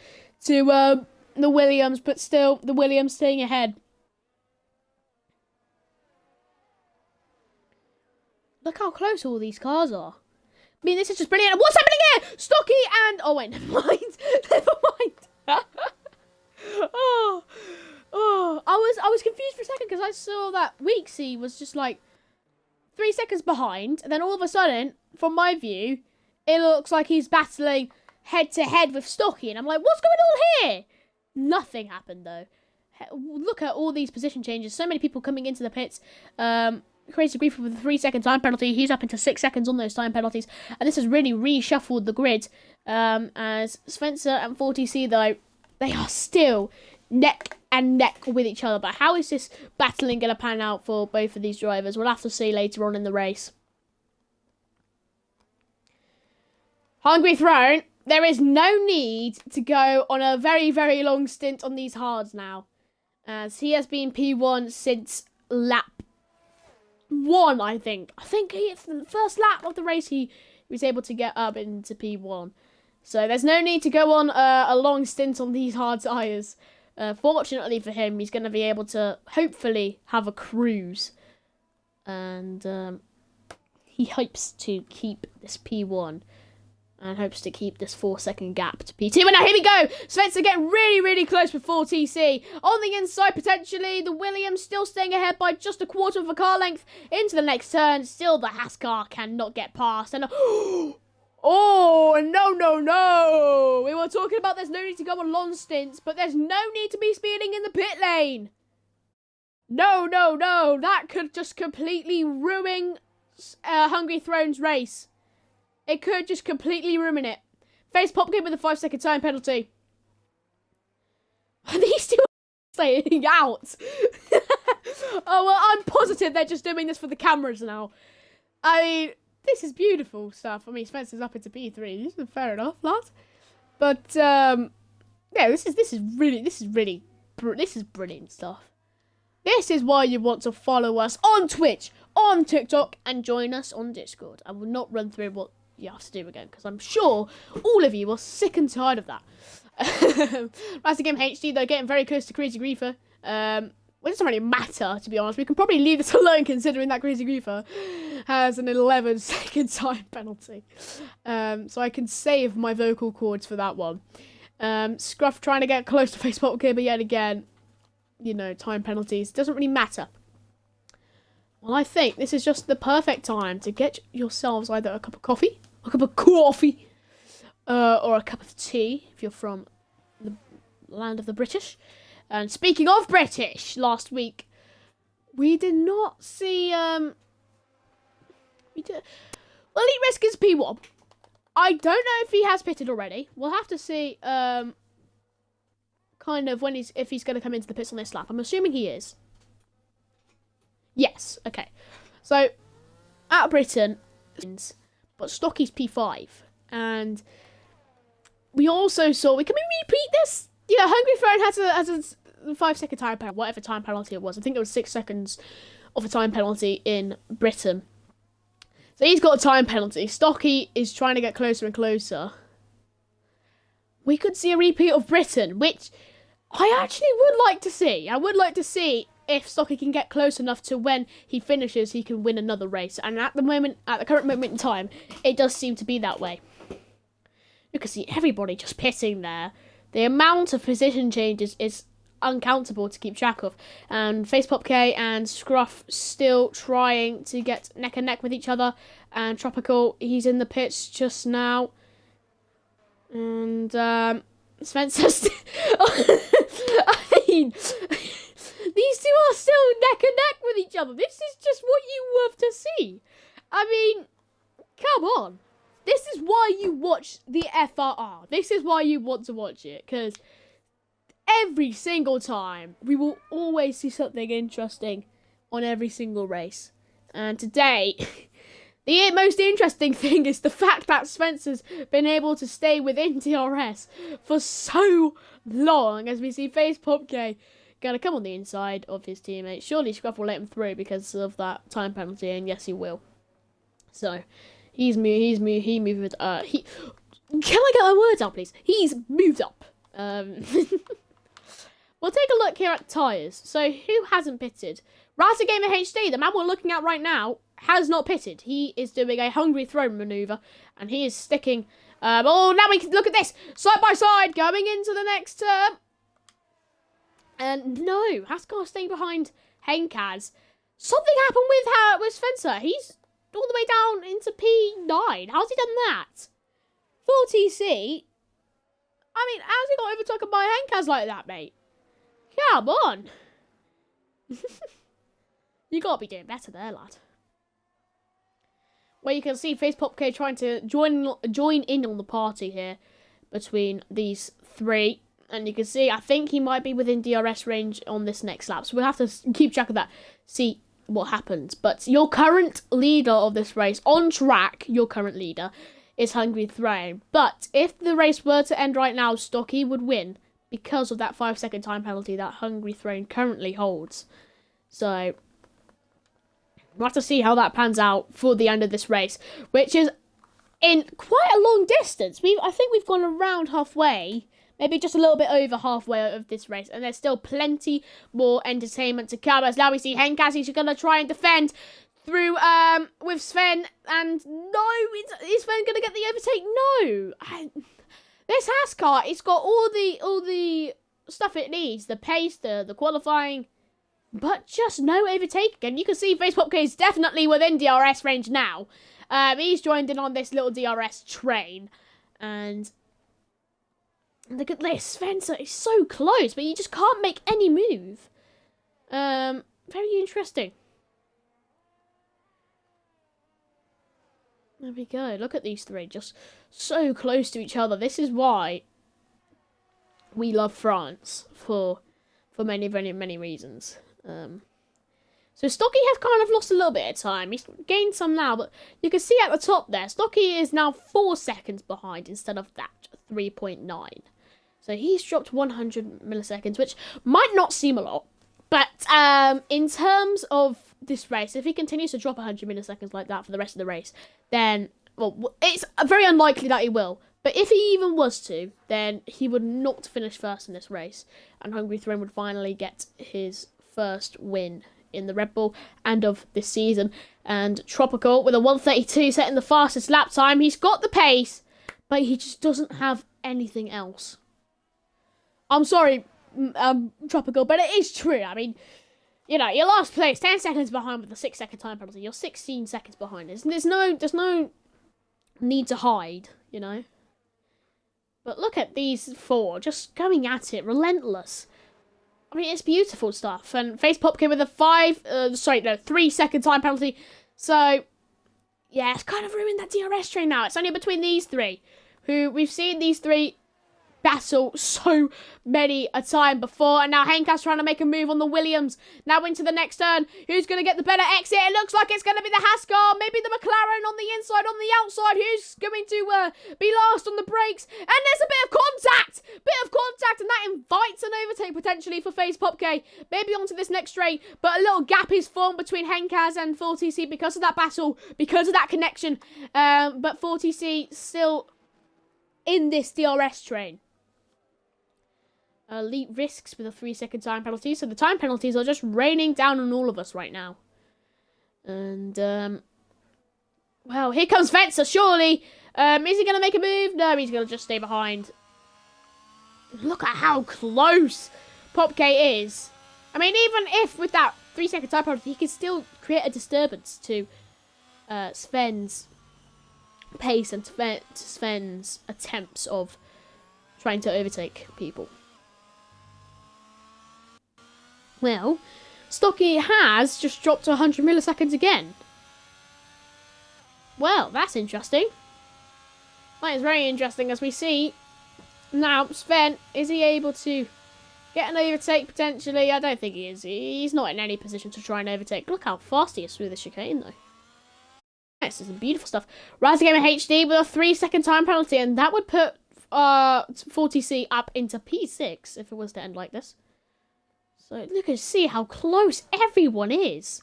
A: to the Williams, but still the Williams staying ahead. Look how close all these cars are. I mean, this is just brilliant. What's happening here? Stocky and... Oh, wait, never mind. Never mind. I was confused for a second because I saw that Weeksy was just like 3 seconds behind. And then all of a sudden, from my view, it looks like he's battling head-to-head with Stocky. And I'm like, what's going on here? Nothing happened, though. Look at all these position changes. So many people coming into the pits. Crazy Grief with a 3-second time penalty. He's up into 6 seconds on those time penalties. And this has really reshuffled the grid. As Spencer and 40C, though, they are still neck and neck with each other. But how is this battling going to pan out for both of these drivers? We'll have to see later on in the race. Hungry Throne, there is no need to go on a very, very long stint on these hards now. As he has been P1 since lap 1, I think. I think it's the first lap of the race he was able to get up into P1. So there's no need to go on a long stint on these hard tyres. Fortunately for him, he's going to be able to hopefully have a cruise. And he hopes to keep this P1. And hopes to keep this 4-second gap to P2. And now here we go. Spencer getting really, really close with 4TC. On the inside, potentially, the Williams still staying ahead by just a quarter of a car length into the next turn. Still, the Haas car cannot get past. And oh, no, no, no. We were talking about there's no need to go on long stints, but there's no need to be speeding in the pit lane. No, no, no. That could just completely ruin Hungry Throne's race. It could just completely ruin it. Face Popkin with a 5-second time penalty. Are these two staying out? Oh, well, I'm positive they're just doing this for the cameras now. I mean, this is beautiful stuff. I mean, Spencer's up into P3. Fair enough, lads. But, yeah, this is brilliant stuff. This is why you want to follow us on Twitch, on TikTok, and join us on Discord. I will not run through what you have to do again, because I'm sure all of you are sick and tired of that. Master Game HD, though, getting very close to Crazy Griefer. Well, it doesn't really matter, to be honest. We can probably leave this alone, considering that Crazy Griefer has an 11-second time penalty. So I can save my vocal cords for that one. Scruff trying to get close to Facebook okay, but yet again, you know, time penalties. Doesn't really matter. Well, I think this is just the perfect time to get yourselves either a cup of coffee, or a cup of tea, if you're from the land of the British. And speaking of British, last week, we did not see, Elite Risk is P1. I don't know if he has pitted already. We'll have to see, kind of if he's going to come into the pits on this lap. I'm assuming he is. Yes, okay. So, at Britain, but Stocky's P5. And we also saw, can we repeat this? Yeah, Hungry Throne has a 5-second time penalty, whatever time penalty it was. I think it was 6 seconds of a time penalty in Britain. So he's got a time penalty. Stocky is trying to get closer and closer. We could see a repeat of Britain, which I actually would like to see. I would like to see if Stocky can get close enough to when he finishes, he can win another race. And at the current moment in time, it does seem to be that way. You can see everybody just pitting there. The amount of position changes is uncountable to keep track of. And Facepop K and Scruff still trying to get neck and neck with each other. And Tropical, he's in the pits just now. And Spencer I mean, these two are still neck and neck with each other. This is just what you love to see. I mean, come on. This is why you watch the FRR. This is why you want to watch it. Because every single time, we will always see something interesting on every single race. And today, the most interesting thing is the fact that Spencer's been able to stay within DRS for so long. As we see Facepop K gonna come on the inside of his teammate. Surely Scruff will let him through because of that time penalty, and yes, he will. So he moved. Can I get my words out, please? He's moved up. We'll take a look here at tyres. So who hasn't pitted? Rasa Gamer HD, the man we're looking at right now, has not pitted. He is doing a hungry throw manoeuvre, and he is sticking. Oh, now we can look at this side by side going into the next turn. And no, Haskar staying behind Henkaz. Something happened with Spencer. He's all the way down into P9. How's he done that? 4TC. I mean, how's he got overtaken by Henkaz like that, mate? Come on. You gotta be doing better there, lad. Well, you can see Facepop K trying to join in on the party here between these three. And you can see, I think he might be within DRS range on this next lap. So we'll have to keep track of that, see what happens. But your current leader of this race, on track, your current leader, is Hungry Throne. But if the race were to end right now, Stocky would win because of that 5-second time penalty that Hungry Throne currently holds. So we'll have to see how that pans out for the end of this race, which is in quite a long distance. I think we've gone around halfway. Maybe just a little bit over halfway of this race. And there's still plenty more entertainment to come. As now we see Henkaz. He's going to try and defend through with Sven. And no, is Sven going to get the overtake? No. This Haskar, it's got all the stuff it needs. The pace, the qualifying. But just no overtake. And you can see Facepop K is definitely within DRS range now. He's joined in on this little DRS train. And look at this. Spencer is so close, but you just can't make any move. Very interesting. There we go. Look at these three. Just so close to each other. This is why we love France for many, many, many reasons. So Stocky has kind of lost a little bit of time. He's gained some now, but you can see at the top there, Stocky is now 4 seconds behind instead of that 3.9. So he's dropped 100 milliseconds, which might not seem a lot. But in terms of this race, if he continues to drop 100 milliseconds like that for the rest of the race, then, well, it's very unlikely that he will. But if he even was to, then he would not finish first in this race. And Hungry Throne would finally get his first win in the Red Bull and of this season. And Tropical with a 1:32 setting the fastest lap time. He's got the pace, but he just doesn't have anything else. I'm sorry, Tropical, but it is true. I mean, you know, your last place, 10 seconds behind with a 6-second time penalty. You're 16 seconds behind. There's no need to hide, you know. But look at these four, just going at it, relentless. I mean, it's beautiful stuff. And Facepop came with a 3-second time penalty. So, yeah, it's kind of ruined that DRS train now. It's only between these three, who we've seen these three battle so many a time before. And now Henkaz trying to make a move on the Williams. Now into the next turn. Who's going to get the better exit? It looks like it's going to be the Haskar. Maybe the McLaren on the inside, on the outside. Who's going to be last on the brakes? And there's a bit of contact. And that invites an overtake potentially for Facepop K. Maybe onto this next straight. But a little gap is formed between Henkaz and 4TC because of that battle. Because of that connection. But 4TC still in this DRS train. Elite risks with a 3-second time penalty. So the time penalties are just raining down on all of us right now. And, well, here comes Fencer, surely. Is he going to make a move? No, he's going to just stay behind. Look at how close Popke is. I mean, even if with that 3-second time penalty, he can still create a disturbance to Sven's pace and Sven's attempts of trying to overtake people. Well, Stocky has just dropped to 100 milliseconds again. Well, that's interesting. That is very interesting, as we see. Now, Sven, is he able to get an overtake potentially? I don't think he is. He's not in any position to try and overtake. Look how fast he is through the chicane, though. This is some beautiful stuff. Rise Gamer HD with a 3-second time penalty, and that would put 40C up into P6 if it was to end like this. So look and see how close everyone is.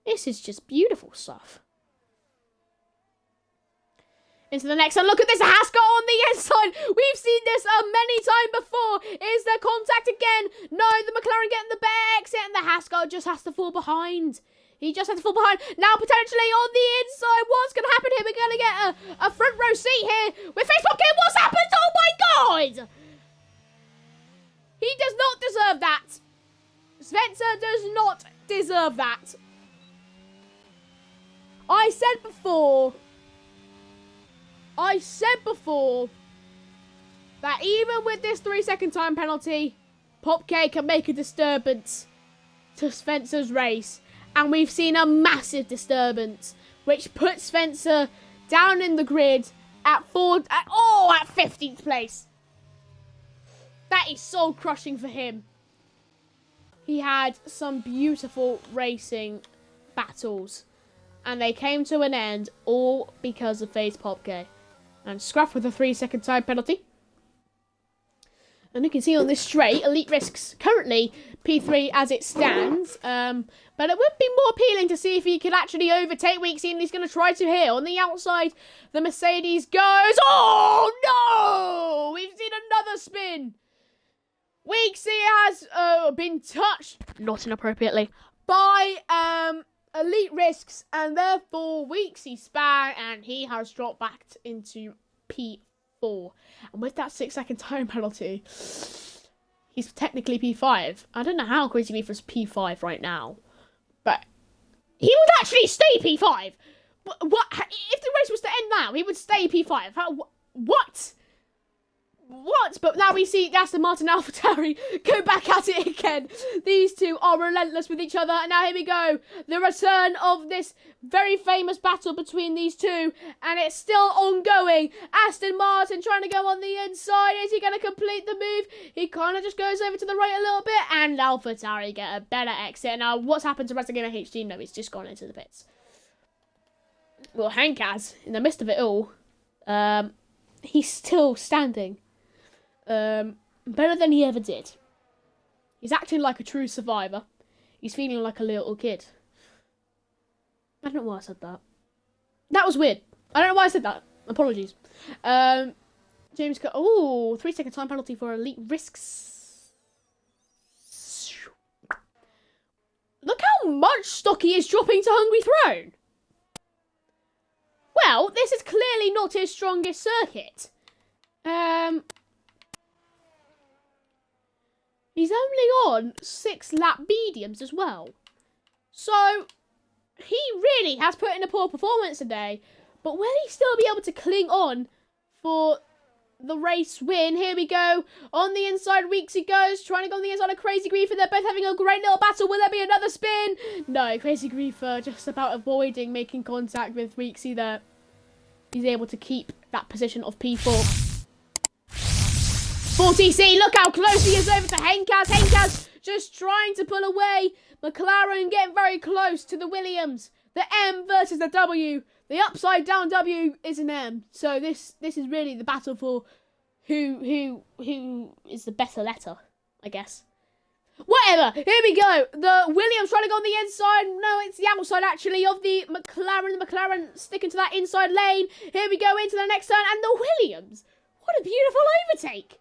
A: This is just beautiful stuff. Into the next one. Look at this. Haskell on the inside. We've seen this many times before. Is there contact again? No, the McLaren getting the back exit, and the Haskell just has to fall behind. He just has to fall behind. Now, potentially on the inside. What's going to happen here? We're going to get a front row seat here with Facebook Game. What's happened? Oh, my God. He does not deserve that. Spencer does not deserve that. I said before that even with this 3-second time penalty, Popke can make a disturbance to Spencer's race. And we've seen a massive disturbance, which puts Spencer down in the grid at 15th place. That is soul crushing for him. He had some beautiful racing battles, and they came to an end all because of FaZe Popke. And Scruff with a 3-second time penalty. And you can see on this straight, Elite Risks currently P3 as it stands. But it would be more appealing to see if he could actually overtake Weeksy, and he's going to try to here. On the outside, the Mercedes goes. Oh, no! We've seen another spin. Weeksy has been touched, not inappropriately, by Elite Risks, and therefore Weeksy span, and he has dropped back into P4. And with that 6-second time penalty, he's technically P5. I don't know how Crazy Reefer's P5 right now, but he would actually stay P5. What if the race was to end now? He would stay P5. What? What? But now we see Aston Martin and AlphaTauri go back at it again. These two are relentless with each other. And now here we go. The return of this very famous battle between these two. And it's still ongoing. Aston Martin trying to go on the inside. Is he going to complete the move? He kind of just goes over to the right a little bit. And AlphaTauri get a better exit. Now, what's happened to Wrestling Gamer HD? No, he's just gone into the pits. Well, Hankaz, in the midst of it all, he's still standing. Better than he ever did. He's acting like a true survivor. He's feeling like a little kid. I don't know why I said that. That was weird. I don't know why I said that. Apologies. James got 3-second time penalty for Elite Risks. Look how much Stocky is dropping to Hungry Throne. Well, this is clearly not his strongest circuit. He's only on 6-lap mediums as well. So, he really has put in a poor performance today. But will he still be able to cling on for the race win? Here we go. On the inside, Weeksy goes. Trying to go on the inside of Crazy Griefer. They're both having a great little battle. Will there be another spin? No, Crazy Griefer just about avoiding making contact with Weeksy there. He's able to keep that position of P4. 40C, look how close he is over to Henkaz. Henkaz just trying to pull away. McLaren getting very close to the Williams. The M versus the W. The upside down W is an M. So this is really the battle for who is the better letter, I guess. Whatever, here we go. The Williams trying to go on the inside. No, it's the outside actually of the McLaren. The McLaren sticking to that inside lane. Here we go into the next turn. And the Williams. What a beautiful overtake.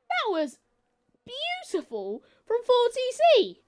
A: That was beautiful from 4TC.